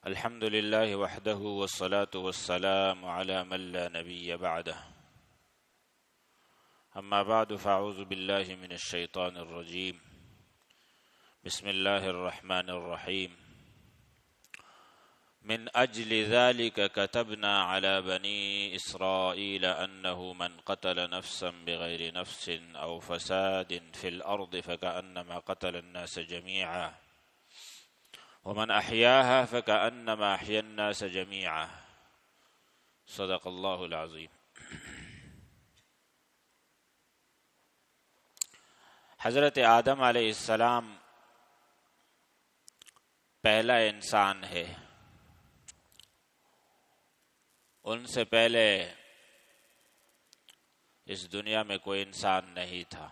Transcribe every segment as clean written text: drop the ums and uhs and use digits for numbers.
الحمد لله وحده والصلاة والسلام على من لا نبي بعده أما بعد فأعوذ بالله من الشيطان الرجيم بسم الله الرحمن الرحيم من أجل ذلك كتبنا على بني إسرائيل أنه من قتل نفسا بغير نفس أو فساد في الأرض فكأنما قتل الناس جميعا ومن أحياها فكأنما أحيا الناس جميعا صدق اللہ العظیم۔ حضرت آدم علیہ السلام پہلا انسان ہے، ان سے پہلے اس دنیا میں کوئی انسان نہیں تھا۔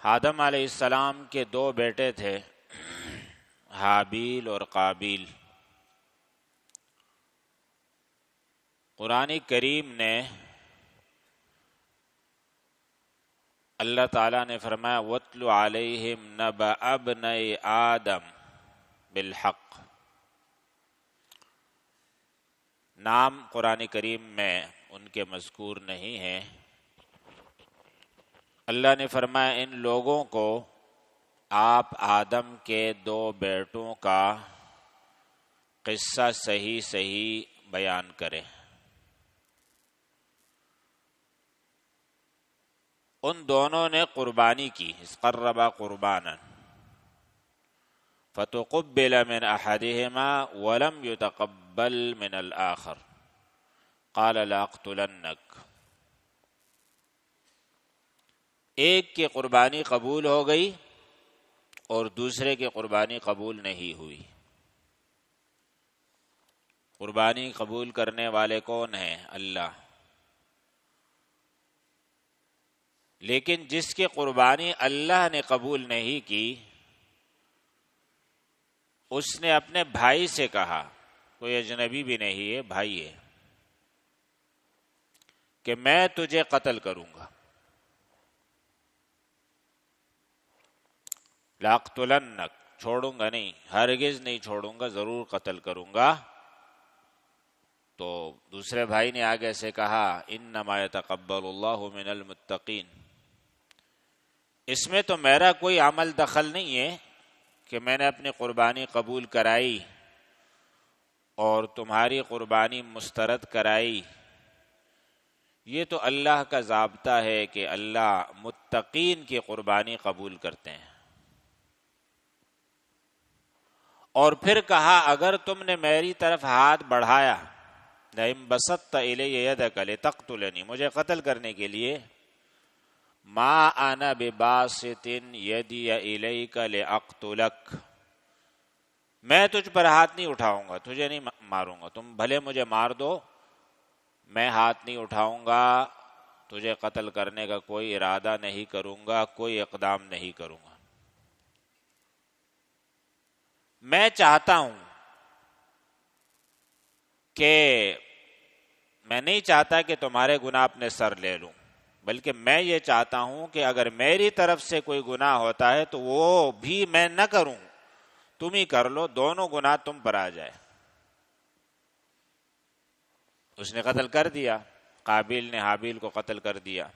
آدم علیہ السلام کے دو بیٹے تھے، حابیل اور قابیل۔ قرآن کریم نے اللہ تعالیٰ نے فرمایا وَاتْلُ عَلَيْهِمْ نَبَأَ ابْنَيْ آدم بالحق۔ نام قرآن کریم میں ان کے مذکور نہیں ہیں۔ اللہ نے فرمایا ان لوگوں کو آپ آدم کے دو بیٹوں کا قصہ صحیح بیان کریں۔ ان دونوں نے قربانی کی، قربا قربانا فتقبل من احدهما ولم يتقبل من الآخر قال لأقتلنك۔ ایک کی قربانی قبول ہو گئی اور دوسرے کی قربانی قبول نہیں ہوئی۔ قربانی قبول کرنے والے کون ہیں؟ اللہ۔ لیکن جس کی قربانی اللہ نے قبول نہیں کی، اس نے اپنے بھائی سے کہا، کوئی اجنبی بھی نہیں ہے، بھائی ہے، کہ میں تجھے قتل کروں گا۔ لاقتلنک، چھوڑوں گا نہیں، ہرگز نہیں چھوڑوں گا، ضرور قتل کروں گا۔ تو دوسرے بھائی نے آگے سے کہا انما یتقبل اللہ من المتقین، اس میں تو میرا کوئی عمل دخل نہیں ہے کہ میں نے اپنی قربانی قبول کرائی اور تمہاری قربانی مسترد کرائی۔ یہ تو اللہ کا ضابطہ ہے کہ اللہ متقین کی قربانی قبول کرتے ہیں۔ اور پھر کہا اگر تم نے میری طرف ہاتھ بڑھایا، لئن بسطت الی یدک لتقتلنی، مجھے قتل کرنے کے لیے، ما انا بباسط یدی الیک لاقتلک، میں تجھ پر ہاتھ نہیں اٹھاؤں گا، تجھے نہیں ماروں گا، تم بھلے مجھے مار دو، میں ہاتھ نہیں اٹھاؤں گا، تجھے قتل کرنے کا کوئی ارادہ نہیں کروں گا، کوئی اقدام نہیں کروں گا۔ میں چاہتا ہوں کہ میں نہیں چاہتا کہ تمہارے گناہ اپنے سر لے لوں، بلکہ میں یہ چاہتا ہوں کہ اگر میری طرف سے کوئی گناہ ہوتا ہے تو وہ بھی میں نہ کروں، تم ہی کر لو، دونوں گناہ تم پر آ جائے۔ اس نے قتل کر دیا، قابیل نے حابیل کو قتل کر دیا۔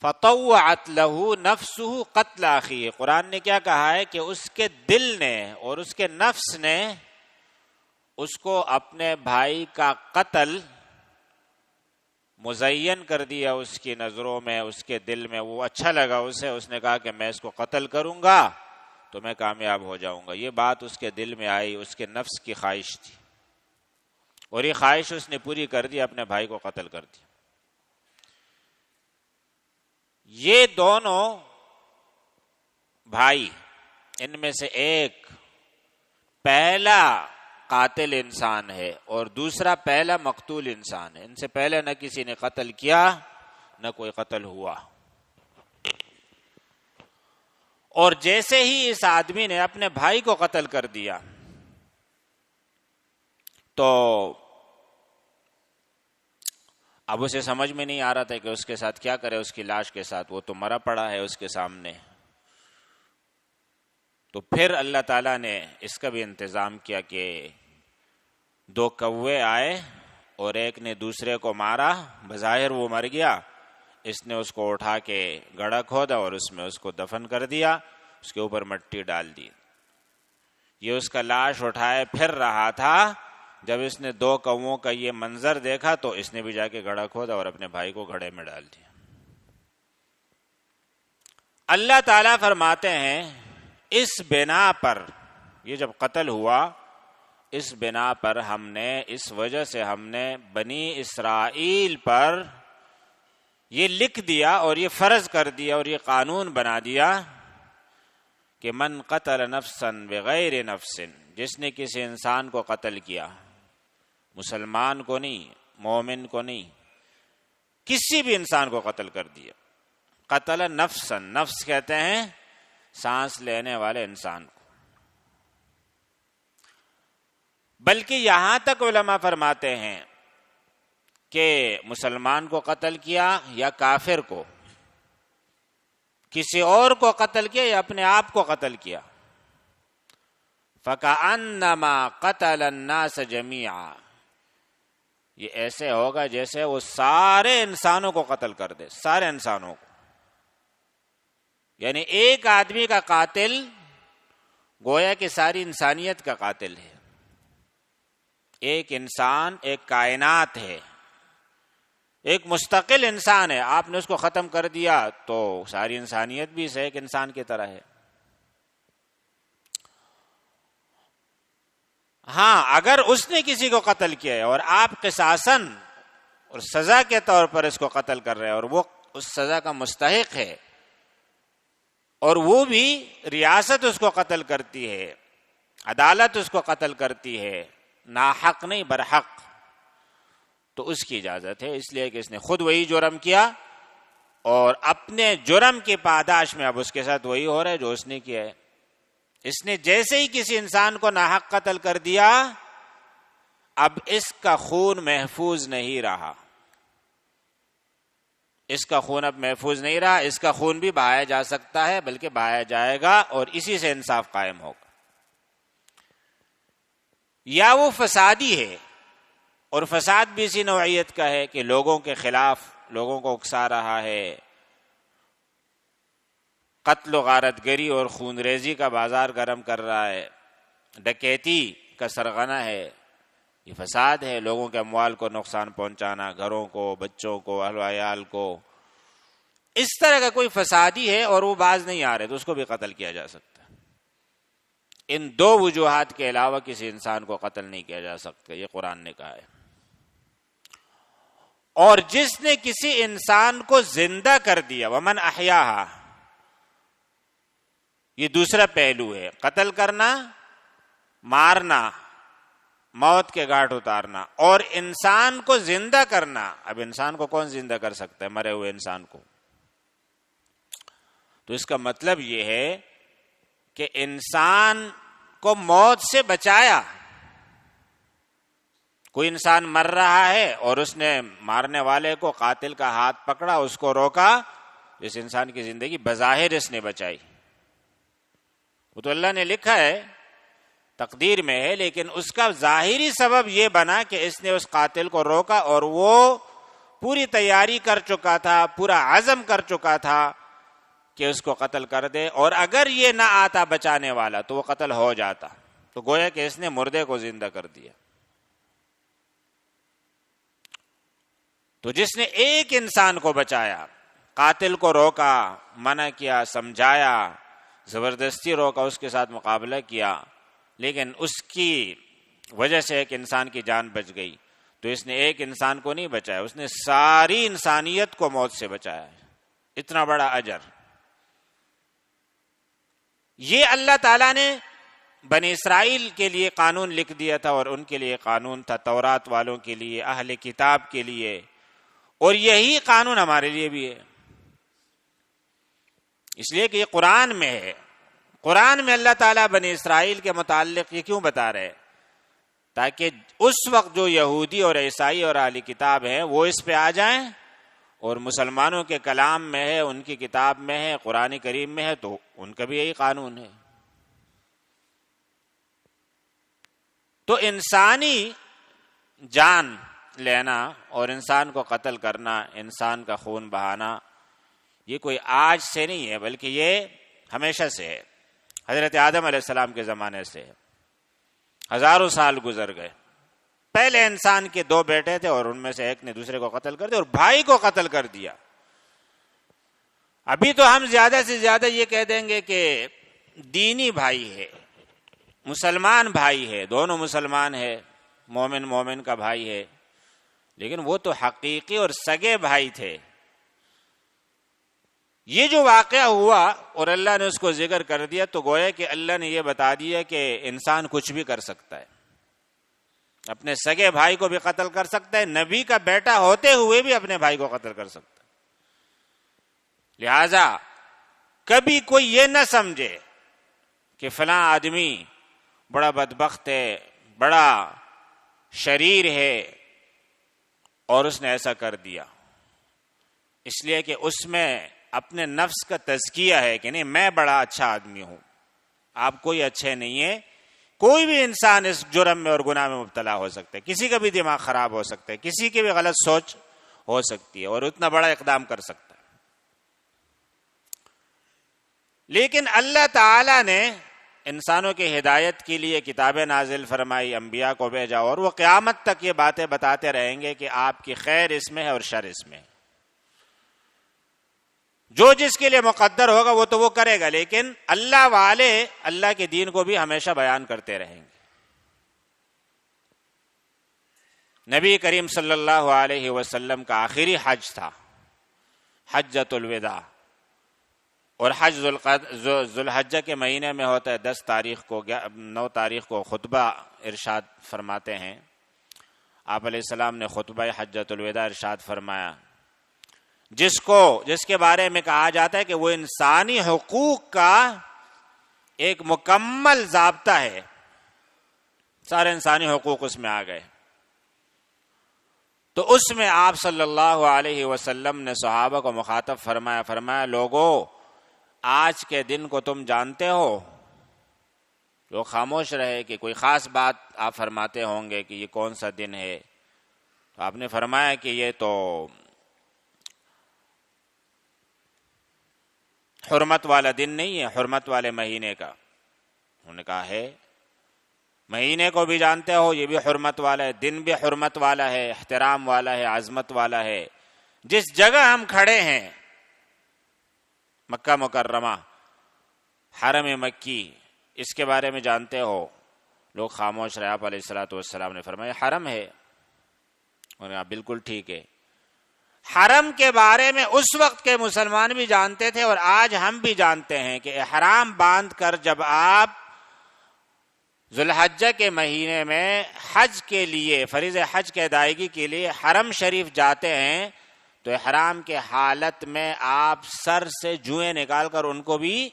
فطوعت له نفسه قتل اخیہ، قرآن نے کیا کہا ہے کہ اس کے دل نے اور اس کے نفس نے اس کو اپنے بھائی کا قتل مزین کر دیا، اس کی نظروں میں، اس کے دل میں وہ اچھا لگا اسے، اس نے کہا کہ میں اس کو قتل کروں گا تو میں کامیاب ہو جاؤں گا۔ یہ بات اس کے دل میں آئی، اس کے نفس کی خواہش تھی، اور یہ خواہش اس نے پوری کر دی، اپنے بھائی کو قتل کر دیا۔ یہ دونوں بھائی، ان میں سے ایک پہلا قاتل انسان ہے اور دوسرا پہلا مقتول انسان ہے۔ ان سے پہلے نہ کسی نے قتل کیا، نہ کوئی قتل ہوا۔ اور جیسے ہی اس آدمی نے اپنے بھائی کو قتل کر دیا تو اب اسے سمجھ میں نہیں آ رہا تھا کہ اس کے ساتھ کیا کرے، اس کی لاش کے ساتھ، وہ تو مرا پڑا ہے اس کے سامنے۔ تو پھر اللہ تعالیٰ نے اس کا بھی انتظام کیا کہ 2 کوے آئے اور ایک نے دوسرے کو مارا، بظاہر وہ مر گیا، اس نے اس کو اٹھا کے گڑھا کھودا اور اس میں اس کو دفن کر دیا، اس کے اوپر مٹی ڈال دی۔ یہ اس کا لاش اٹھائے پھر رہا تھا، جب اس نے 2 کووں کا یہ منظر دیکھا تو اس نے بھی جا کے گڑھا کھودا اور اپنے بھائی کو گڑھے میں ڈال دیا۔ اللہ تعالیٰ فرماتے ہیں اس بنا پر، یہ جب قتل ہوا، اس بنا پر ہم نے، اس وجہ سے ہم نے بنی اسرائیل پر یہ لکھ دیا اور یہ فرض کر دیا اور یہ قانون بنا دیا کہ من قتل نفسا بغیر نفس، جس نے کسی انسان کو قتل کیا، مسلمان کو نہیں، مومن کو نہیں، کسی بھی انسان کو قتل کر دیا۔ قتل نفسا، نفس کہتے ہیں سانس لینے والے انسان کو، بلکہ یہاں تک علماء فرماتے ہیں کہ مسلمان کو قتل کیا یا کافر کو، کسی اور کو قتل کیا یا اپنے آپ کو قتل کیا، فَكَأَنَّمَا قَتَلَ النَّاسَ جَمِيعًا، یہ ایسے ہوگا جیسے وہ سارے انسانوں کو قتل کر دے، سارے انسانوں کو۔ یعنی ایک آدمی کا قاتل گویا کہ ساری انسانیت کا قاتل ہے۔ ایک انسان ایک کائنات ہے، ایک مستقل انسان ہے، آپ نے اس کو ختم کر دیا تو ساری انسانیت بھی اسے ایک انسان کی طرح ہے۔ ہاں، اگر اس نے کسی کو قتل کیا ہے اور آپ قصاصاً اور سزا کے طور پر اس کو قتل کر رہے ہیں اور وہ اس سزا کا مستحق ہے، اور وہ بھی ریاست اس کو قتل کرتی ہے، عدالت اس کو قتل کرتی ہے، ناحق نہیں برحق، تو اس کی اجازت ہے، اس لیے کہ اس نے خود وہی جرم کیا اور اپنے جرم کی پاداش میں اب اس کے ساتھ وہی ہو رہا ہے جو اس نے کیا ہے۔ اس نے جیسے ہی کسی انسان کو ناحق قتل کر دیا، اب اس کا خون محفوظ نہیں رہا، اس کا خون اب محفوظ نہیں رہا، اس کا خون بھی بہایا جا سکتا ہے، بلکہ بہایا جائے گا اور اسی سے انصاف قائم ہوگا۔ یا وہ فسادی ہے، اور فساد بھی اسی نوعیت کا ہے کہ لوگوں کے خلاف لوگوں کو اکسا رہا ہے، قتل و غارت گری اور خون ریزی کا بازار گرم کر رہا ہے، ڈکیتی کا سرغنہ ہے، یہ فساد ہے، لوگوں کے اموال کو نقصان پہنچانا، گھروں کو، بچوں کو، اہل و عیال کو، اس طرح کا کوئی فسادی ہے اور وہ باز نہیں آ رہے تو اس کو بھی قتل کیا جا سکتا ہے۔ ان 2 وجوہات کے علاوہ کسی انسان کو قتل نہیں کیا جا سکتا، یہ قرآن نے کہا ہے۔ اور جس نے کسی انسان کو زندہ کر دیا، ومن احیاہا، یہ دوسرا پہلو ہے، قتل کرنا، مارنا، موت کے گھاٹ اتارنا، اور انسان کو زندہ کرنا۔ اب انسان کو کون زندہ کر سکتا ہے؟ مرے ہوئے انسان کو۔ تو اس کا مطلب یہ ہے کہ انسان کو موت سے بچایا۔ کوئی انسان مر رہا ہے اور اس نے مارنے والے کو، قاتل کا ہاتھ پکڑا، اس کو روکا، اس انسان کی زندگی بظاہر اس نے بچائی۔ وہ تو اللہ نے لکھا ہے، تقدیر میں ہے، لیکن اس کا ظاہری سبب یہ بنا کہ اس نے اس قاتل کو روکا، اور وہ پوری تیاری کر چکا تھا، پورا عزم کر چکا تھا کہ اس کو قتل کر دے، اور اگر یہ نہ آتا بچانے والا تو وہ قتل ہو جاتا۔ تو گویا کہ اس نے مردے کو زندہ کر دیا۔ تو جس نے ایک انسان کو بچایا، قاتل کو روکا، منع کیا، سمجھایا، زبردستی روکا، اس کے ساتھ مقابلہ کیا، لیکن اس کی وجہ سے ایک انسان کی جان بچ گئی، تو اس نے ایک انسان کو نہیں بچایا، اس نے ساری انسانیت کو موت سے بچایا۔ اتنا بڑا اجر۔ یہ اللہ تعالیٰ نے بنی اسرائیل کے لیے قانون لکھ دیا تھا، اور ان کے لیے قانون تھا، تورات والوں کے لیے، اہل کتاب کے لیے، اور یہی قانون ہمارے لیے بھی ہے۔ اس لیے کہ یہ قرآن میں ہے۔ قرآن میں اللہ تعالیٰ بنی اسرائیل کے متعلق یہ کیوں بتا رہے؟ تاکہ اس وقت جو یہودی اور عیسائی اور اہل کتاب ہیں وہ اس پہ آ جائیں، اور مسلمانوں کے کلام میں ہے، ان کی کتاب میں ہے، قرآن کریم میں ہے، تو ان کا بھی یہی قانون ہے۔ تو انسانی جان لینا اور انسان کو قتل کرنا، انسان کا خون بہانا، یہ کوئی آج سے نہیں ہے بلکہ یہ ہمیشہ سے ہے، حضرت آدم علیہ السلام کے زمانے سے ہے، ہزاروں سال گزر گئے۔ پہلے انسان کے 2 بیٹے تھے اور ان میں سے ایک نے دوسرے کو قتل کر دیا اور بھائی کو قتل کر دیا۔ ابھی تو ہم زیادہ سے زیادہ یہ کہہ دیں گے کہ دینی بھائی ہے، مسلمان بھائی ہے، دونوں مسلمان ہے، مومن کا بھائی ہے، لیکن وہ تو حقیقی اور سگے بھائی تھے۔ یہ جو واقعہ ہوا اور اللہ نے اس کو ذکر کر دیا تو گویا کہ اللہ نے یہ بتا دیا کہ انسان کچھ بھی کر سکتا ہے، اپنے سگے بھائی کو بھی قتل کر سکتا ہے، نبی کا بیٹا ہوتے ہوئے بھی اپنے بھائی کو قتل کر سکتا ہے۔ لہذا کبھی کوئی یہ نہ سمجھے کہ فلاں آدمی بڑا بدبخت ہے، بڑا شریر ہے اور اس نے ایسا کر دیا، اس لیے کہ اس میں اپنے نفس کا تزکیہ ہے کہ نہیں میں بڑا اچھا آدمی ہوں۔ آپ کوئی اچھے نہیں ہیں، کوئی بھی انسان اس جرم میں اور گناہ میں مبتلا ہو سکتا ہے، کسی کا بھی دماغ خراب ہو سکتا ہے، کسی کی بھی غلط سوچ ہو سکتی ہے اور اتنا بڑا اقدام کر سکتا ہے۔ لیکن اللہ تعالی نے انسانوں کی ہدایت کے لیے کتابیں نازل فرمائی، انبیاء کو بھیجا، اور وہ قیامت تک یہ باتیں بتاتے رہیں گے کہ آپ کی خیر اس میں ہے اور شر اس میں ہے۔ جو جس کے لیے مقدر ہوگا وہ تو وہ کرے گا، لیکن اللہ والے اللہ کے دین کو بھی ہمیشہ بیان کرتے رہیں گے۔ نبی کریم صلی اللہ علیہ وسلم کا آخری حج تھا، حجۃ الوداع، اور حج ذوالحجہ کے مہینے میں ہوتا ہے، 10 تاریخ کو 9 تاریخ کو خطبہ ارشاد فرماتے ہیں۔ آپ علیہ السلام نے خطبہ حجۃ الوداع ارشاد فرمایا، جس کے بارے میں کہا جاتا ہے کہ وہ انسانی حقوق کا ایک مکمل ضابطہ ہے، سارے انسانی حقوق اس میں آ گئے۔ تو اس میں آپ صلی اللہ علیہ وسلم نے صحابہ کو مخاطب فرمایا لوگو آج کے دن کو تم جانتے ہو؟ لوگ خاموش رہے کہ کوئی خاص بات آپ فرماتے ہوں گے کہ یہ کون سا دن ہے، تو آپ نے فرمایا کہ یہ تو حرمت والا دن نہیں ہے، حرمت والے مہینے کا۔ انہوں نے کہا ہے، مہینے کو بھی جانتے ہو، یہ بھی حرمت والا ہے، دن بھی حرمت والا ہے، احترام والا ہے، عظمت والا ہے۔ جس جگہ ہم کھڑے ہیں، مکہ مکرمہ، حرم مکی، اس کے بارے میں جانتے ہو؟ لوگ خاموش رہے۔ آپ علیہ الصلوۃ والسلام نے فرمایا حرم ہے۔ انہوں نے کہا بالکل ٹھیک ہے۔ حرم کے بارے میں اس وقت کے مسلمان بھی جانتے تھے اور آج ہم بھی جانتے ہیں کہ احرام باندھ کر جب آپ ذوالحجہ کے مہینے میں حج کے لیے، فریض حج کے ادائیگی کے لیے حرم شریف جاتے ہیں تو احرام کے حالت میں آپ سر سے جوئیں نکال کر ان کو بھی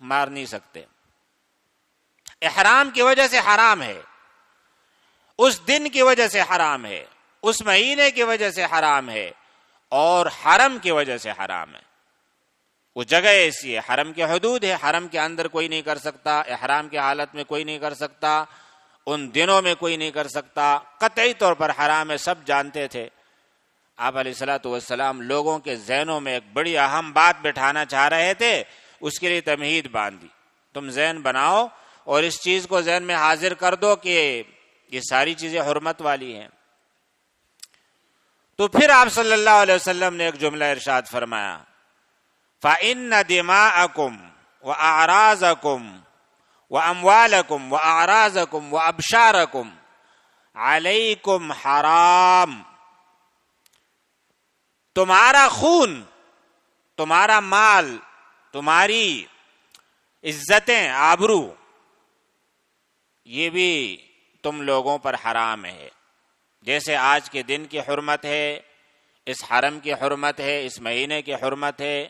مار نہیں سکتے۔ احرام کی وجہ سے حرام ہے، اس دن کی وجہ سے حرام ہے، اس مہینے کی وجہ سے حرام ہے، اور حرم کی وجہ سے حرام ہے۔ وہ جگہ ایسی ہے، حرم کے حدود ہے، حرم کے اندر کوئی نہیں کر سکتا، احرام کی حالت میں کوئی نہیں کر سکتا، ان دنوں میں کوئی نہیں کر سکتا، قطعی طور پر حرام ہے، سب جانتے تھے۔ آپ علیہ الصلوۃ والسلام لوگوں کے ذہنوں میں ایک بڑی اہم بات بٹھانا چاہ رہے تھے، اس کے لیے تمہید باندھی، تم ذہن بناؤ اور اس چیز کو ذہن میں حاضر کر دو کہ یہ ساری چیزیں حرمت والی ہیں۔ تو پھر آپ صلی اللہ علیہ وسلم نے ایک جملہ ارشاد فرمایا، فَإِنَّ دِمَاءَكُمْ وَأَعْرَاضَكُمْ وَأَمْوَالَكُمْ وَأَعْرَاضَكُمْ وَأَبْشَارَكُمْ عَلَيْكُمْ حرام۔ تمہارا خون، تمہارا مال، تمہاری عزتیں، آبرو، یہ بھی تم لوگوں پر حرام ہے۔ جیسے آج کے دن کی حرمت ہے، اس حرم کی حرمت ہے، اس مہینے کی حرمت ہے،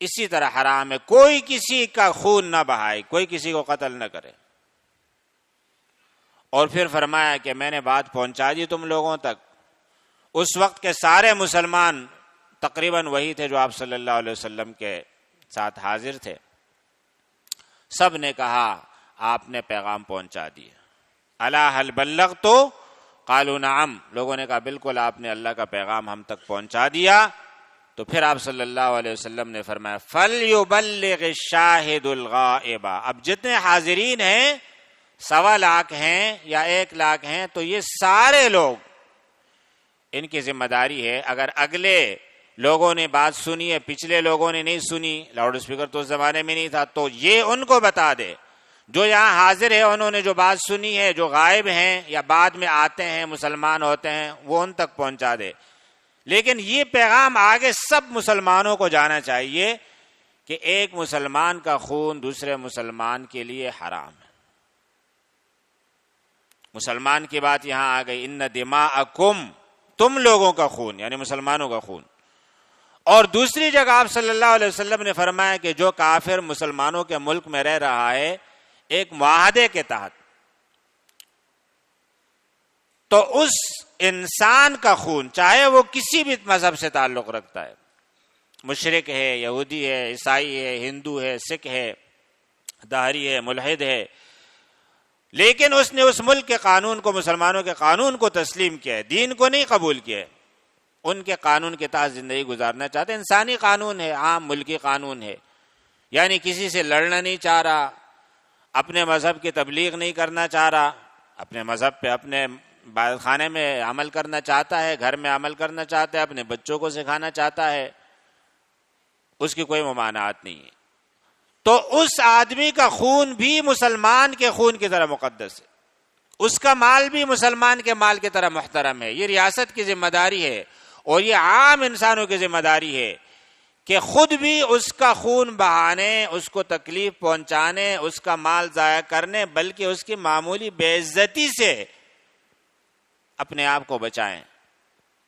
اسی طرح حرام ہے کوئی کسی کا خون نہ بہائے، کوئی کسی کو قتل نہ کرے۔ اور پھر فرمایا کہ میں نے بات پہنچا دی تم لوگوں تک۔ اس وقت کے سارے مسلمان تقریباً وہی تھے جو آپ صلی اللہ علیہ وسلم کے ساتھ حاضر تھے، سب نے کہا آپ نے پیغام پہنچا دیا، الا هل بلغت قالوا نعم، لوگوں نے کہا بالکل آپ نے اللہ کا پیغام ہم تک پہنچا دیا. تو پھر آپ صلی اللہ علیہ وسلم نے فرمایا فَلْيُبَلِّغِ الشَّاهِدُ الْغَائِبَ. اب جتنے حاضرین ہیں 1.25 لاکھ ہیں یا 1 لاکھ ہیں، تو یہ سارے لوگ ان کی ذمہ داری ہے. اگر اگلے لوگوں نے بات سنی ہے، پچھلے لوگوں نے نہیں سنی، لاؤڈ اسپیکر تو اس زمانے میں نہیں تھا، تو یہ ان کو بتا دے. جو یہاں حاضر ہے انہوں نے جو بات سنی ہے، جو غائب ہیں یا بعد میں آتے ہیں مسلمان ہوتے ہیں، وہ ان تک پہنچا دے. لیکن یہ پیغام آگے سب مسلمانوں کو جانا چاہیے کہ ایک مسلمان کا خون دوسرے مسلمان کے لیے حرام ہے. مسلمان کی بات یہاں آ گئی، ان دماءکم، تم لوگوں کا خون یعنی مسلمانوں کا خون. اور دوسری جگہ آپ صلی اللہ علیہ وسلم نے فرمایا کہ جو کافر مسلمانوں کے ملک میں رہ رہا ہے ایک معاہدے کے تحت، تو اس انسان کا خون چاہے وہ کسی بھی مذہب سے تعلق رکھتا ہے، مشرک ہے، یہودی ہے، عیسائی ہے، ہندو ہے، سکھ ہے، دہری ہے، ملحد ہے، لیکن اس نے اس ملک کے قانون کو، مسلمانوں کے قانون کو تسلیم کیا ہے، دین کو نہیں قبول کیا ہے، ان کے قانون کے تحت زندگی گزارنا چاہتے ہیں. انسانی قانون ہے، عام ملکی قانون ہے، یعنی کسی سے لڑنا نہیں چاہ رہا، اپنے مذہب کی تبلیغ نہیں کرنا چاہ رہا، اپنے مذہب پہ اپنے عبادت خانے میں عمل کرنا چاہتا ہے، گھر میں عمل کرنا چاہتا ہے، اپنے بچوں کو سکھانا چاہتا ہے، اس کی کوئی ممانعت نہیں ہے. تو اس آدمی کا خون بھی مسلمان کے خون کی طرح مقدس ہے، اس کا مال بھی مسلمان کے مال کی طرح محترم ہے. یہ ریاست کی ذمہ داری ہے اور یہ عام انسانوں کی ذمہ داری ہے کہ خود بھی اس کا خون بہانے، اس کو تکلیف پہنچانے، اس کا مال ضائع کرنے، بلکہ اس کی معمولی بے عزتی سے اپنے آپ کو بچائیں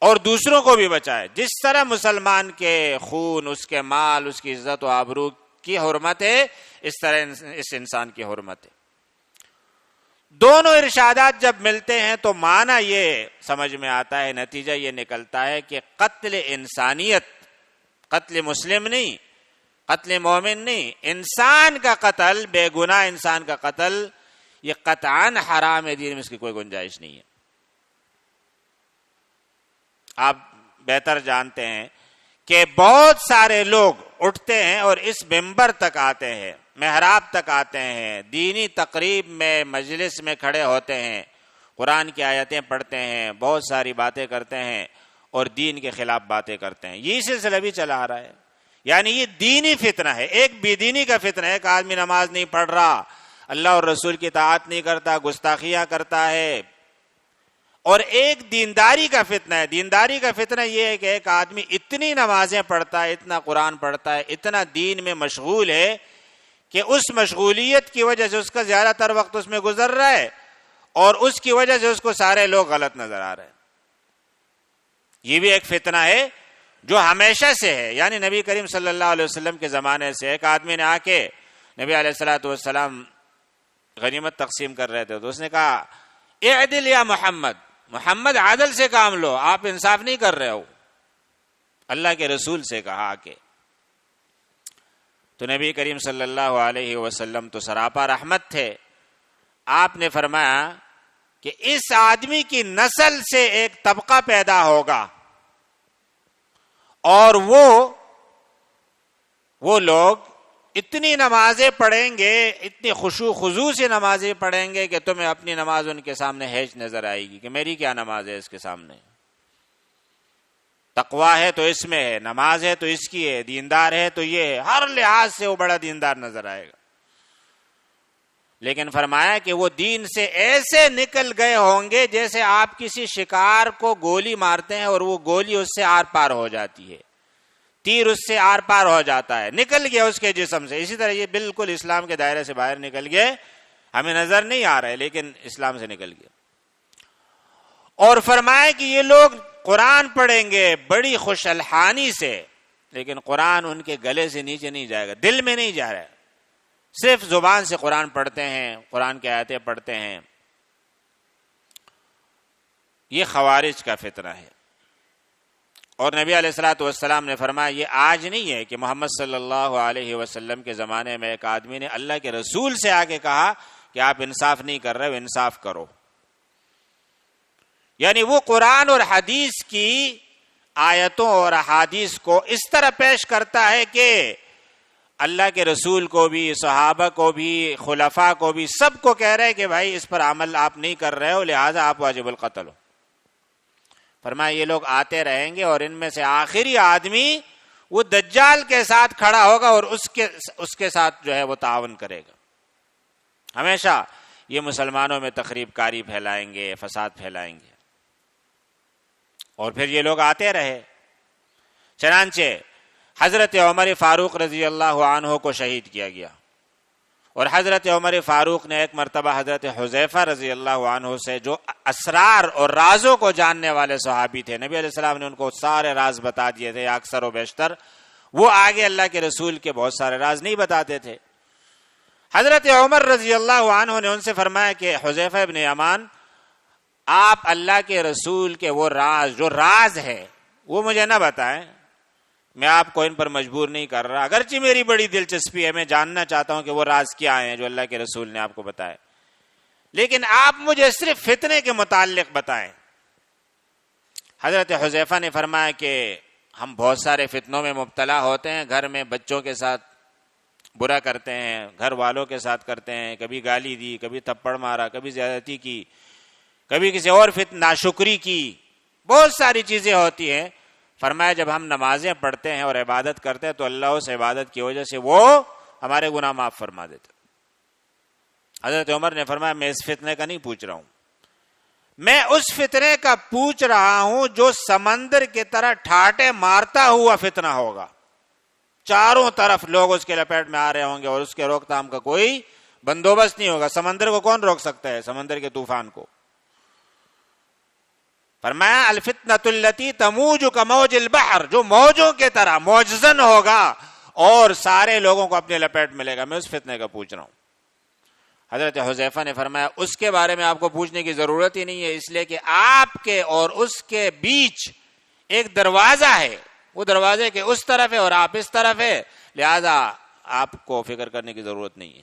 اور دوسروں کو بھی بچائیں. جس طرح مسلمان کے خون، اس کے مال، اس کی عزت و آبرو کی حرمت ہے، اس طرح اس انسان کی حرمت ہے. دونوں ارشادات جب ملتے ہیں تو معنی یہ سمجھ میں آتا ہے، نتیجہ یہ نکلتا ہے کہ قتل انسانیت، قتل مسلم نہیں، قتل مومن نہیں، انسان کا قتل، بے گناہ انسان کا قتل، یہ قطعاً حرام ہے، دین میں اس کی کوئی گنجائش نہیں ہے. آپ بہتر جانتے ہیں کہ بہت سارے لوگ اٹھتے ہیں اور اس منبر تک آتے ہیں، محراب تک آتے ہیں، دینی تقریب میں، مجلس میں کھڑے ہوتے ہیں، قرآن کی آیتیں پڑھتے ہیں، بہت ساری باتیں کرتے ہیں اور دین کے خلاف باتیں کرتے ہیں. یہ سلسلہ بھی چلا آ رہا ہے. یعنی یہ دینی فتنہ ہے، ایک بے دینی کا فتنہ ہے. ایک آدمی نماز نہیں پڑھ رہا، اللہ اور رسول کی اطاعت نہیں کرتا، گستاخیاں کرتا ہے. اور ایک دینداری کا فتنہ ہے. دینداری کا فتنہ یہ ہے کہ ایک آدمی اتنی نمازیں پڑھتا ہے، اتنا قرآن پڑھتا ہے، اتنا دین میں مشغول ہے کہ اس مشغولیت کی وجہ سے اس کا زیادہ تر وقت اس میں گزر رہا ہے اور اس کی وجہ سے اس کو سارے لوگ غلط نظر آ رہے ہیں. یہ بھی ایک فتنہ ہے جو ہمیشہ سے ہے. یعنی نبی کریم صلی اللہ علیہ وسلم کے زمانے سے ایک آدمی نے آ کے نبی علیہ الصلوۃ والسلام غنیمت تقسیم کر رہے تھے تو اس نے کہا اعدل یا محمد، محمد عادل سے کام لو، آپ انصاف نہیں کر رہے ہو. اللہ کے رسول سے کہا کہ تو نبی کریم صلی اللہ علیہ وسلم تو سراپا رحمت تھے. آپ نے فرمایا کہ اس آدمی کی نسل سے ایک طبقہ پیدا ہوگا اور وہ لوگ اتنی نمازیں پڑھیں گے، اتنی خشوع خضوع سے نمازیں پڑھیں گے کہ تمہیں اپنی نماز ان کے سامنے ہیچ نظر آئے گی کہ میری کیا نماز ہے اس کے سامنے. تقویٰ ہے تو اس میں ہے، نماز ہے تو اس کی ہے، دیندار ہے تو یہ ہے، ہر لحاظ سے وہ بڑا دیندار نظر آئے گا. لیکن فرمایا کہ وہ دین سے ایسے نکل گئے ہوں گے جیسے آپ کسی شکار کو گولی مارتے ہیں اور وہ گولی اس سے آر پار ہو جاتی ہے، تیر اس سے آر پار ہو جاتا ہے، نکل گیا اس کے جسم سے. اسی طرح یہ بالکل اسلام کے دائرے سے باہر نکل گئے، ہمیں نظر نہیں آ رہا ہے لیکن اسلام سے نکل گیا. اور فرمایا کہ یہ لوگ قرآن پڑھیں گے بڑی خوش الحانی سے، لیکن قرآن ان کے گلے سے نیچے نہیں جائے گا، دل میں نہیں جا رہا ہے، صرف زبان سے قرآن پڑھتے ہیں، قرآن کی آیتیں پڑھتے ہیں. یہ خوارج کا فتنہ ہے. اور نبی علیہ الصلوۃ والسلام نے فرمایا یہ آج نہیں ہے کہ محمد صلی اللہ علیہ وسلم کے زمانے میں ایک آدمی نے اللہ کے رسول سے آ کے کہا کہ آپ انصاف نہیں کر رہے ہو، انصاف کرو. یعنی وہ قرآن اور حدیث کی آیتوں اور احادیث کو اس طرح پیش کرتا ہے کہ اللہ کے رسول کو بھی، صحابہ کو بھی، خلفاء کو بھی، سب کو کہہ رہے کہ بھائی اس پر عمل آپ نہیں کر رہے ہو، لہذا آپ واجب القتل ہو۔ فرمایا یہ لوگ آتے رہیں گے اور ان میں سے آخری آدمی وہ دجال کے ساتھ کھڑا ہوگا اور اس کے ساتھ جو ہے وہ تعاون کرے گا۔ ہمیشہ یہ مسلمانوں میں تخریب کاری پھیلائیں گے، فساد پھیلائیں گے، اور پھر یہ لوگ آتے رہے۔ چنانچہ حضرت عمر فاروق رضی اللہ عنہ کو شہید کیا گیا، اور حضرت عمر فاروق نے ایک مرتبہ حضرت حذیفہ رضی اللہ عنہ سے، جو اسرار اور رازوں کو جاننے والے صحابی تھے، نبی علیہ السلام نے ان کو سارے راز بتا دیے تھے اکثر و بیشتر، وہ آگے اللہ کے رسول کے بہت سارے راز نہیں بتاتے تھے۔ حضرت عمر رضی اللہ عنہ نے ان سے فرمایا کہ حذیفہ ابن یمان، آپ اللہ کے رسول کے وہ راز جو راز ہے وہ مجھے نہ بتائیں، میں آپ کو ان پر مجبور نہیں کر رہا، اگرچہ میری بڑی دلچسپی ہے، میں جاننا چاہتا ہوں کہ وہ راز کیا ہیں جو اللہ کے رسول نے آپ کو بتائے، لیکن آپ مجھے صرف فتنے کے متعلق بتائیں۔ حضرت حذیفہ نے فرمایا کہ ہم بہت سارے فتنوں میں مبتلا ہوتے ہیں، گھر میں بچوں کے ساتھ برا کرتے ہیں، گھر والوں کے ساتھ کرتے ہیں، کبھی گالی دی، کبھی تھپڑ مارا، کبھی زیادتی کی، کبھی کسی اور ناشکری کی، بہت ساری چیزیں ہوتی ہیں۔ فرمایا جب ہم نمازیں پڑھتے ہیں اور عبادت کرتے ہیں تو اللہ اس عبادت کی وجہ سے وہ ہمارے گناہ معاف فرما دیتا۔ حضرت عمر نے فرمایا میں اس فتنے کا نہیں پوچھ رہا ہوں، میں اس فتنے کا پوچھ رہا ہوں جو سمندر کی طرح ٹھاٹے مارتا ہوا فتنہ ہوگا، چاروں طرف لوگ اس کے لپیٹ میں آ رہے ہوں گے اور اس کے روک تھام کا کوئی بندوبست نہیں ہوگا۔ سمندر کو کون روک سکتا ہے؟ سمندر کے طوفان کو۔ فرمایا الفتنۃ التی تموج کموج البحر، جو موجوں کے طرح موجزن ہوگا اور سارے لوگوں کو اپنے لپیٹ ملے گا، میں اس فتنے کا پوچھ رہا ہوں۔ حضرت حذیفہ نے فرمایا اس کے بارے میں آپ کو پوچھنے کی ضرورت ہی نہیں ہے، اس لیے کہ آپ کے اور اس کے بیچ ایک دروازہ ہے، وہ دروازے کے اس طرف ہے اور آپ اس طرف ہے، لہذا آپ کو فکر کرنے کی ضرورت نہیں ہے۔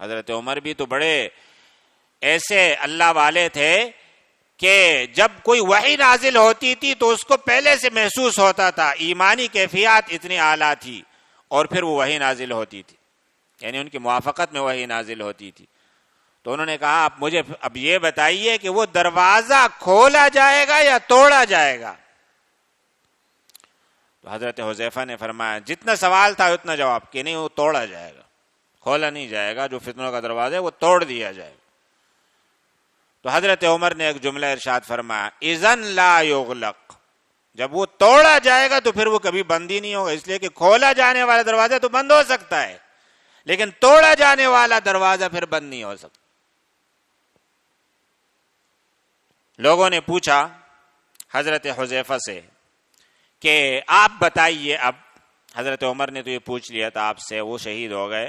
حضرت عمر بھی تو بڑے ایسے اللہ والے تھے کہ جب کوئی وحی نازل ہوتی تھی تو اس کو پہلے سے محسوس ہوتا تھا، ایمانی کیفیات اتنی اعلیٰ تھی، اور پھر وہ وحی نازل ہوتی تھی، یعنی ان کی موافقت میں وحی نازل ہوتی تھی۔ تو انہوں نے کہا آپ مجھے اب یہ بتائیے کہ وہ دروازہ کھولا جائے گا یا توڑا جائے گا؟ تو حضرت حذیفہ نے فرمایا جتنا سوال تھا اتنا جواب، کہ نہیں وہ توڑا جائے گا، کھولا نہیں جائے گا، جو فتنوں کا دروازہ ہے وہ توڑ دیا جائے گا۔ تو حضرت عمر نے ایک جملہ ارشاد فرمایا اذن لا یغلق، جب وہ توڑا جائے گا تو پھر وہ کبھی بند ہی نہیں ہوگا، اس لیے کہ کھولا جانے والا دروازہ تو بند ہو سکتا ہے لیکن توڑا جانے والا دروازہ پھر بند نہیں ہو سکتا۔ لوگوں نے پوچھا حضرت حذیفہ سے کہ آپ بتائیے، اب حضرت عمر نے تو یہ پوچھ لیا تھا آپ سے، وہ شہید ہو گئے،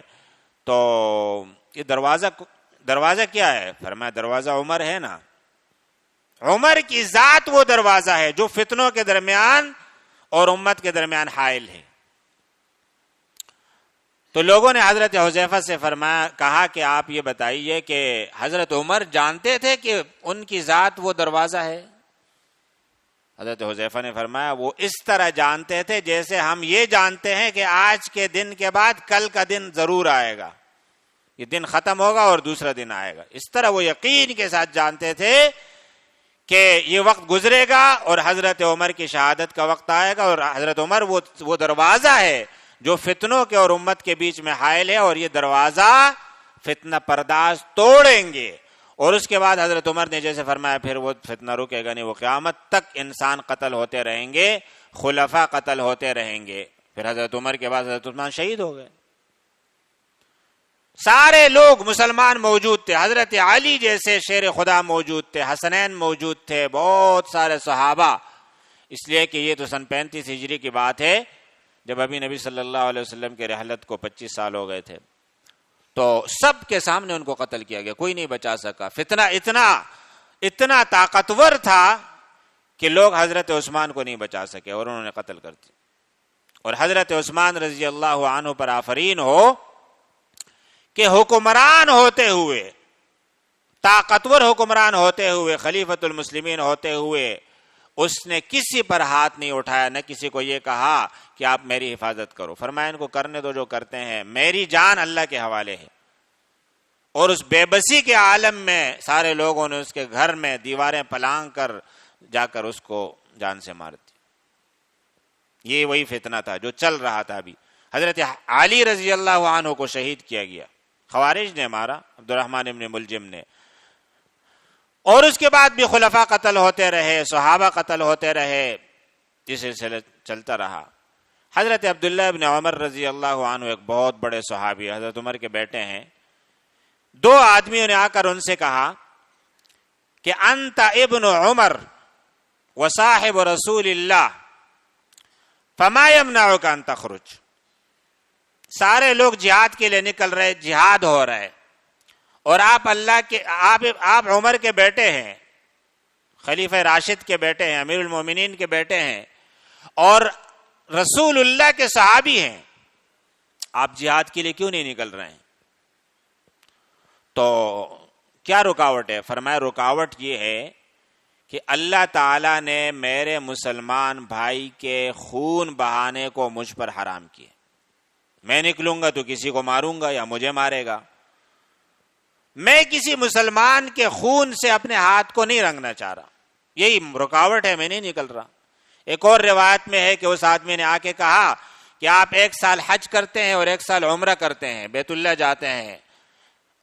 تو یہ دروازہ کیا ہے؟ فرمایا دروازہ عمر ہے نا، عمر کی ذات وہ دروازہ ہے جو فتنوں کے درمیان اور امت کے درمیان حائل ہے۔ تو لوگوں نے حضرت حذیفہ سے فرمایا، کہا کہ آپ یہ بتائیے کہ حضرت عمر جانتے تھے کہ ان کی ذات وہ دروازہ ہے؟ حضرت حذیفہ نے فرمایا وہ اس طرح جانتے تھے جیسے ہم یہ جانتے ہیں کہ آج کے دن کے بعد کل کا دن ضرور آئے گا، یہ دن ختم ہوگا اور دوسرا دن آئے گا، اس طرح وہ یقین کے ساتھ جانتے تھے کہ یہ وقت گزرے گا اور حضرت عمر کی شہادت کا وقت آئے گا، اور حضرت عمر وہ دروازہ ہے جو فتنوں کے اور امت کے بیچ میں حائل ہے، اور یہ دروازہ فتنہ پرداز توڑیں گے۔ اور اس کے بعد حضرت عمر نے جیسے فرمایا پھر وہ فتنہ رکے گا نہیں، وہ قیامت تک انسان قتل ہوتے رہیں گے، خلفاء قتل ہوتے رہیں گے۔ پھر حضرت عمر کے بعد حضرت عثمان شہید ہو گئے، سارے لوگ مسلمان موجود تھے، حضرت علی جیسے شیر خدا موجود تھے، حسنین موجود تھے، بہت سارے صحابہ، اس لیے کہ یہ تو سن 35 ہجری کی بات ہے جب ابھی نبی صلی اللہ علیہ وسلم کے رحلت کو 25 سال ہو گئے تھے، تو سب کے سامنے ان کو قتل کیا گیا، کوئی نہیں بچا سکا۔ فتنہ اتنا طاقتور تھا کہ لوگ حضرت عثمان کو نہیں بچا سکے اور انہوں نے قتل کر دیا۔ اور حضرت عثمان رضی اللہ عنہ پر آفرین ہو کہ حکمران ہوتے ہوئے طاقتور حکمران ہوتے ہوئے، خلیفۃ المسلمین ہوتے ہوئے اس نے کسی پر ہاتھ نہیں اٹھایا، نہ کسی کو یہ کہا کہ آپ میری حفاظت کرو. فرمایا ان کو کرنے دو جو کرتے ہیں، میری جان اللہ کے حوالے ہے. اور اس بے بسی کے عالم میں سارے لوگوں نے اس کے گھر میں دیواریں پلانگ کر جا کر اس کو جان سے مار دی. یہ وہی فتنہ تھا جو چل رہا تھا. ابھی حضرت علی رضی اللہ عنہ کو شہید کیا گیا، خوارج نے مارا، عبد الرحمن ابن ملجم نے. اور اس کے بعد بھی خلفاء قتل ہوتے رہے، صحابہ قتل ہوتے رہے، یہ سلسلہ چلتا رہا. حضرت عبداللہ ابن عمر رضی اللہ عنہ ایک بہت بڑے صحابی، حضرت عمر کے بیٹے ہیں. دو آدمیوں نے آ کر ان سے کہا کہ انت ابن عمر وصاحب رسول اللہ فما يمنعك ان تخرج. سارے لوگ جہاد کے لیے نکل رہے، جہاد ہو رہا ہے، اور آپ عمر کے بیٹے ہیں، خلیفہ راشد کے بیٹے ہیں، امیر المومنین کے بیٹے ہیں، اور رسول اللہ کے صحابی ہیں، آپ جہاد کے لیے کیوں نہیں نکل رہے ہیں؟ تو کیا رکاوٹ ہے؟ فرمایا رکاوٹ یہ ہے کہ اللہ تعالیٰ نے میرے مسلمان بھائی کے خون بہانے کو مجھ پر حرام کیا. میں نکلوں گا تو کسی کو ماروں گا یا مجھے مارے گا. میں کسی مسلمان کے خون سے اپنے ہاتھ کو نہیں رنگنا چاہ رہا، یہی رکاوٹ ہے، میں نہیں نکل رہا. ایک اور روایت میں ہے کہ اس آدمی نے آ کے کہا کہ آپ 1 سال حج کرتے ہیں اور 1 سال عمرہ کرتے ہیں، بیت اللہ جاتے ہیں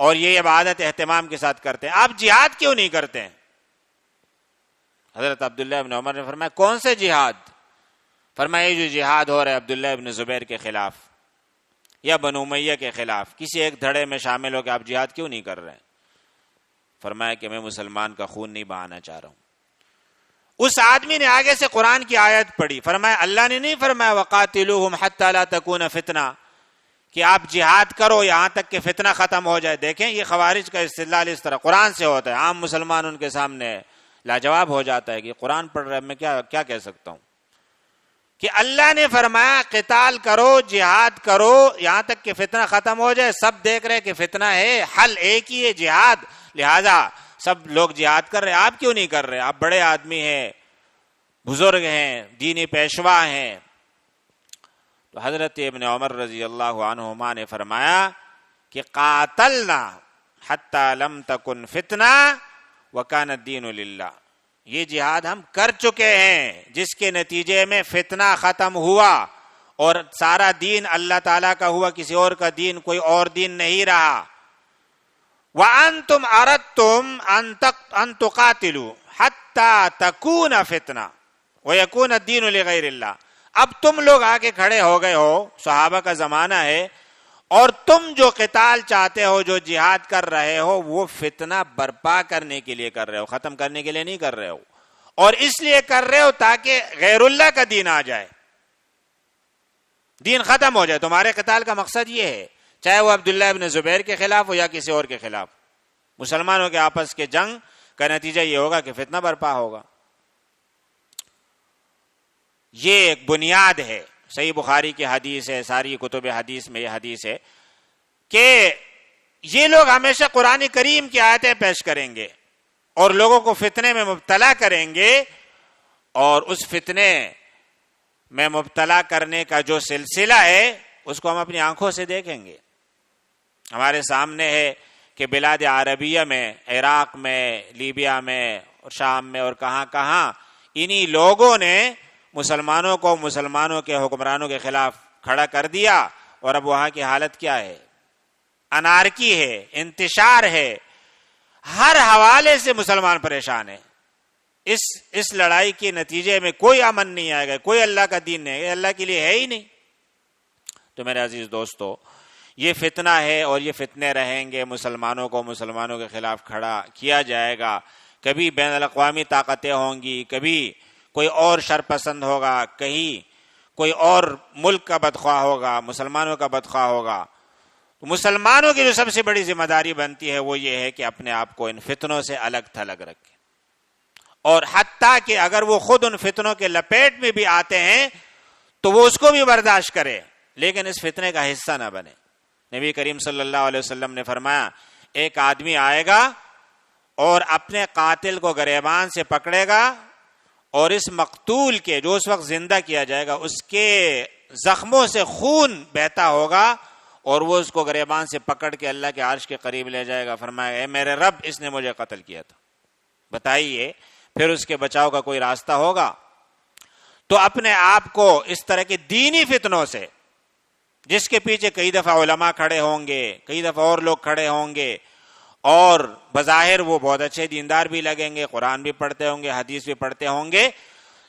اور یہ عبادت اہتمام کے ساتھ کرتے ہیں، آپ جہاد کیوں نہیں کرتے ہیں؟ حضرت عبداللہ ابن عمر نے فرمایا کون سے جہاد؟ فرمایا جو جہاد ہو رہا ہے عبداللہ ابن زبیر کے خلاف یا بنو امیہ کے خلاف، کسی ایک دھڑے میں شامل ہو کے آپ جہاد کیوں نہیں کر رہے ہیں؟ فرمایا کہ میں مسلمان کا خون نہیں بہانا چاہ رہا ہوں. اس آدمی نے آگے سے قرآن کی آیت پڑھی. فرمایا اللہ نے نہیں فرمایا وقاتلوہم حتی لا تکون فتنہ، کہ آپ جہاد کرو یہاں تک کہ فتنہ ختم ہو جائے. دیکھیں یہ خوارج کا استدلال اس طرح قرآن سے ہوتا ہے، عام مسلمان ان کے سامنے لاجواب ہو جاتا ہے کہ قرآن پڑھ رہا ہے، میں کیا کہہ سکتا ہوں. کہ اللہ نے فرمایا قتال کرو، جہاد کرو یہاں تک کہ فتنہ ختم ہو جائے. سب دیکھ رہے کہ فتنہ ہے، حل ایک ہی ہے جہاد، لہذا سب لوگ جہاد کر رہے، آپ کیوں نہیں کر رہے؟ آپ بڑے آدمی ہیں، بزرگ ہیں، دینی پیشوا ہیں. تو حضرت ابن عمر رضی اللہ عنہما نے فرمایا کہ قاتلنا حتی لم تکن فتنہ وکان الدین للہ. یہ جہاد ہم کر چکے ہیں جس کے نتیجے میں فتنہ ختم ہوا اور سارا دین اللہ تعالیٰ کا ہوا، کسی اور کا دین کوئی اور دین نہیں رہا. وَأَنْتُمْ أَرَدْتُمْ أَن تُقَاتِلُوا حَتَّى تَكُونَ فِتْنَةٌ وَيَكُونَ الدِّينُ لِغَيْرِ اللَّهِ. اب تم لوگ آگے کھڑے ہو گئے ہو، صحابہ کا زمانہ ہے، اور تم جو قتال چاہتے ہو، جو جہاد کر رہے ہو، وہ فتنہ برپا کرنے کے لیے کر رہے ہو، ختم کرنے کے لیے نہیں کر رہے ہو. اور اس لیے کر رہے ہو تاکہ غیر اللہ کا دین آ جائے، دین ختم ہو جائے. تمہارے قتال کا مقصد یہ ہے، چاہے وہ عبداللہ ابن زبیر کے خلاف ہو یا کسی اور کے خلاف. مسلمانوں کے آپس کے جنگ کا نتیجہ یہ ہوگا کہ فتنہ برپا ہوگا. یہ ایک بنیاد ہے. صحیح بخاری کی حدیث ہے، ساری کتب حدیث میں یہ حدیث ہے کہ یہ لوگ ہمیشہ قرآن کریم کی آیتیں پیش کریں گے اور لوگوں کو فتنے میں مبتلا کریں گے، اور اس فتنے میں مبتلا کرنے کا جو سلسلہ ہے اس کو ہم اپنی آنکھوں سے دیکھیں گے. ہمارے سامنے ہے کہ بلاد عربیہ میں، عراق میں، لیبیا میں اور شام میں اور کہاں کہاں انہی لوگوں نے مسلمانوں کو مسلمانوں کے حکمرانوں کے خلاف کھڑا کر دیا. اور اب وہاں کی حالت کیا ہے؟ انارکی ہے، انتشار ہے، ہر حوالے سے مسلمان پریشان ہے. اس لڑائی کے نتیجے میں کوئی امن نہیں آئے گا، کوئی اللہ کا دین نہیں ہے، اللہ کے لیے ہے ہی نہیں. تو میرے عزیز دوستو، یہ فتنہ ہے اور یہ فتنے رہیں گے. مسلمانوں کو مسلمانوں کے خلاف کھڑا کیا جائے گا. کبھی بین الاقوامی طاقتیں ہوں گی، کبھی کوئی اور شرپسند ہوگا، کہیں کوئی اور ملک کا بدخواہ ہوگا، مسلمانوں کا بدخواہ ہوگا. تو مسلمانوں کی جو سب سے بڑی ذمہ داری بنتی ہے وہ یہ ہے کہ اپنے آپ کو ان فتنوں سے الگ تھلگ رکھے، اور حتیٰ کہ اگر وہ خود ان فتنوں کے لپیٹ میں بھی آتے ہیں تو وہ اس کو بھی برداشت کرے، لیکن اس فتنے کا حصہ نہ بنے. نبی کریم صلی اللہ علیہ وسلم نے فرمایا ایک آدمی آئے گا اور اپنے قاتل کو گریبان سے پکڑے گا اور اس مقتول کے جو اس وقت زندہ کیا جائے گا اس کے زخموں سے خون بہتا ہوگا اور وہ اس کو گریبان سے پکڑ کے اللہ کے عرش کے قریب لے جائے گا، فرمائے اے میرے رب اس نے مجھے قتل کیا تھا۔ بتائیے پھر اس کے بچاؤ کا کوئی راستہ ہوگا؟ تو اپنے آپ کو اس طرح کے دینی فتنوں سے، جس کے پیچھے کئی دفعہ علماء کھڑے ہوں گے، کئی دفعہ اور لوگ کھڑے ہوں گے، اور بظاہر وہ بہت اچھے دیندار بھی لگیں گے، قرآن بھی پڑھتے ہوں گے، حدیث بھی پڑھتے ہوں گے،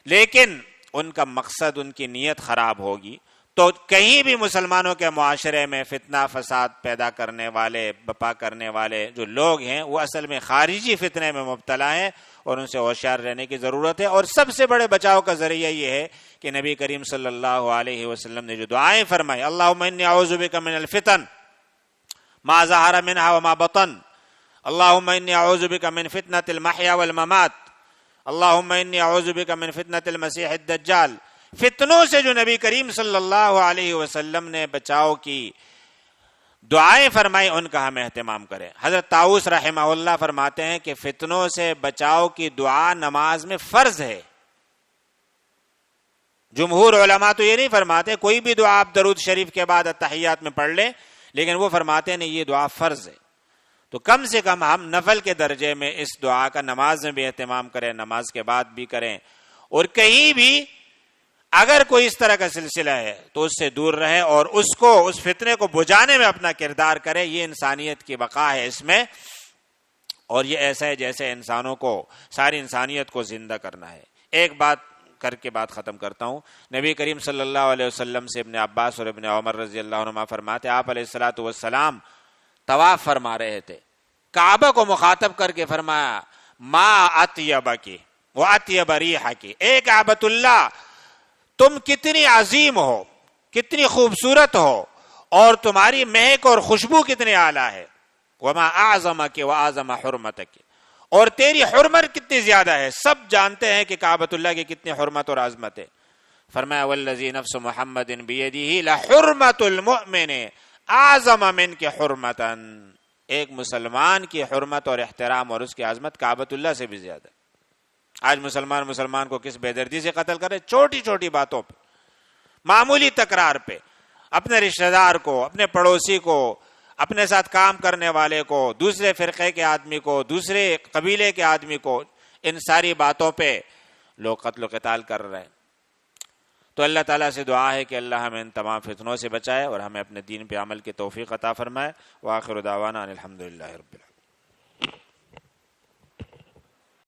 لیکن ان کا مقصد، ان کی نیت خراب ہوگی، تو کہیں بھی مسلمانوں کے معاشرے میں فتنہ فساد پیدا کرنے والے، بپا کرنے والے جو لوگ ہیں وہ اصل میں خارجی فتنے میں مبتلا ہیں، اور ان سے ہوشیار رہنے کی ضرورت ہے۔ اور سب سے بڑے بچاؤ کا ذریعہ یہ ہے کہ نبی کریم صلی اللہ علیہ وسلم نے جو دعائیں فرمائی، اللہم انی اعوذ بک من الفتن ما ظہر منہا وما بطن، اللہم انی اعوذ بک من فتنۃ المحیا والممات، اللہم انی اعوذ بک من فتنۃ المسیح الدجال۔ فتنوں سے جو نبی کریم صلی اللہ علیہ وسلم نے بچاؤ کی دعائیں فرمائی، ان کا ہم اہتمام کریں۔ حضرت طاؤس رحمہ اللہ فرماتے ہیں کہ فتنوں سے بچاؤ کی دعا نماز میں فرض ہے۔ جمہور علماء تو یہ نہیں فرماتے کوئی بھی دعا آپ درود شریف کے بعد اتحیات میں پڑھ لیں، لیکن وہ فرماتے ہیں یہ دعا فرض ہے۔ تو کم سے کم ہم نفل کے درجے میں اس دعا کا نماز میں بھی اہتمام کریں، نماز کے بعد بھی کریں، اور کہیں بھی اگر کوئی اس طرح کا سلسلہ ہے تو اس سے دور رہے اور اس کو، اس فتنے کو بجھانے میں اپنا کردار کرے۔ یہ انسانیت کی بقا ہے اس میں، اور یہ ایسا ہے جیسے انسانوں کو، ساری انسانیت کو زندہ کرنا ہے۔ ایک بات کر کے بات ختم کرتا ہوں۔ نبی کریم صلی اللہ علیہ وسلم سے ابن عباس اور ابن عمر رضی اللہ عنہما فرماتے، آپ علیہ الصلوۃ والسلام طواف فرما رہے تھے، کعبہ کو مخاطب کر کے فرمایا ما اطیبکی واطیب ریحکی، اے کعبۃ اللہ تم کتنی عظیم ہو، کتنی خوبصورت ہو، اور تمہاری مہک اور خوشبو کتنی اعلیٰ ہے، وما اعظمک واعظم حرمتک، اور تیری حرمت کتنی زیادہ ہے۔ سب جانتے ہیں کہ کعبۃ اللہ کی کتنی حرمت اور عظمت ہے۔ فرمایا والذی نفس محمد بیدہ لحرمت المؤمن اعظم منک حرمتا، ایک مسلمان کی حرمت اور احترام اور اس کی عظمت کعبۃ اللہ سے بھی زیادہ ہے۔ آج مسلمان کو کس بے دردی سے قتل کرے، چھوٹی چھوٹی باتوں پہ، معمولی تکرار پہ، اپنے رشتہ دار کو، اپنے پڑوسی کو، اپنے ساتھ کام کرنے والے کو، دوسرے فرقے کے آدمی کو، دوسرے قبیلے کے آدمی کو، ان ساری باتوں پہ لوگ قتل و قتال کر رہے ہیں۔ تو اللہ تعالیٰ سے دعا ہے کہ اللہ ہمیں ان تمام فتنوں سے بچائے اور ہمیں اپنے دین پہ عمل کی توفیق عطا فرمائے۔ وآخر دعوانا ان الحمد للہ رب العالمین۔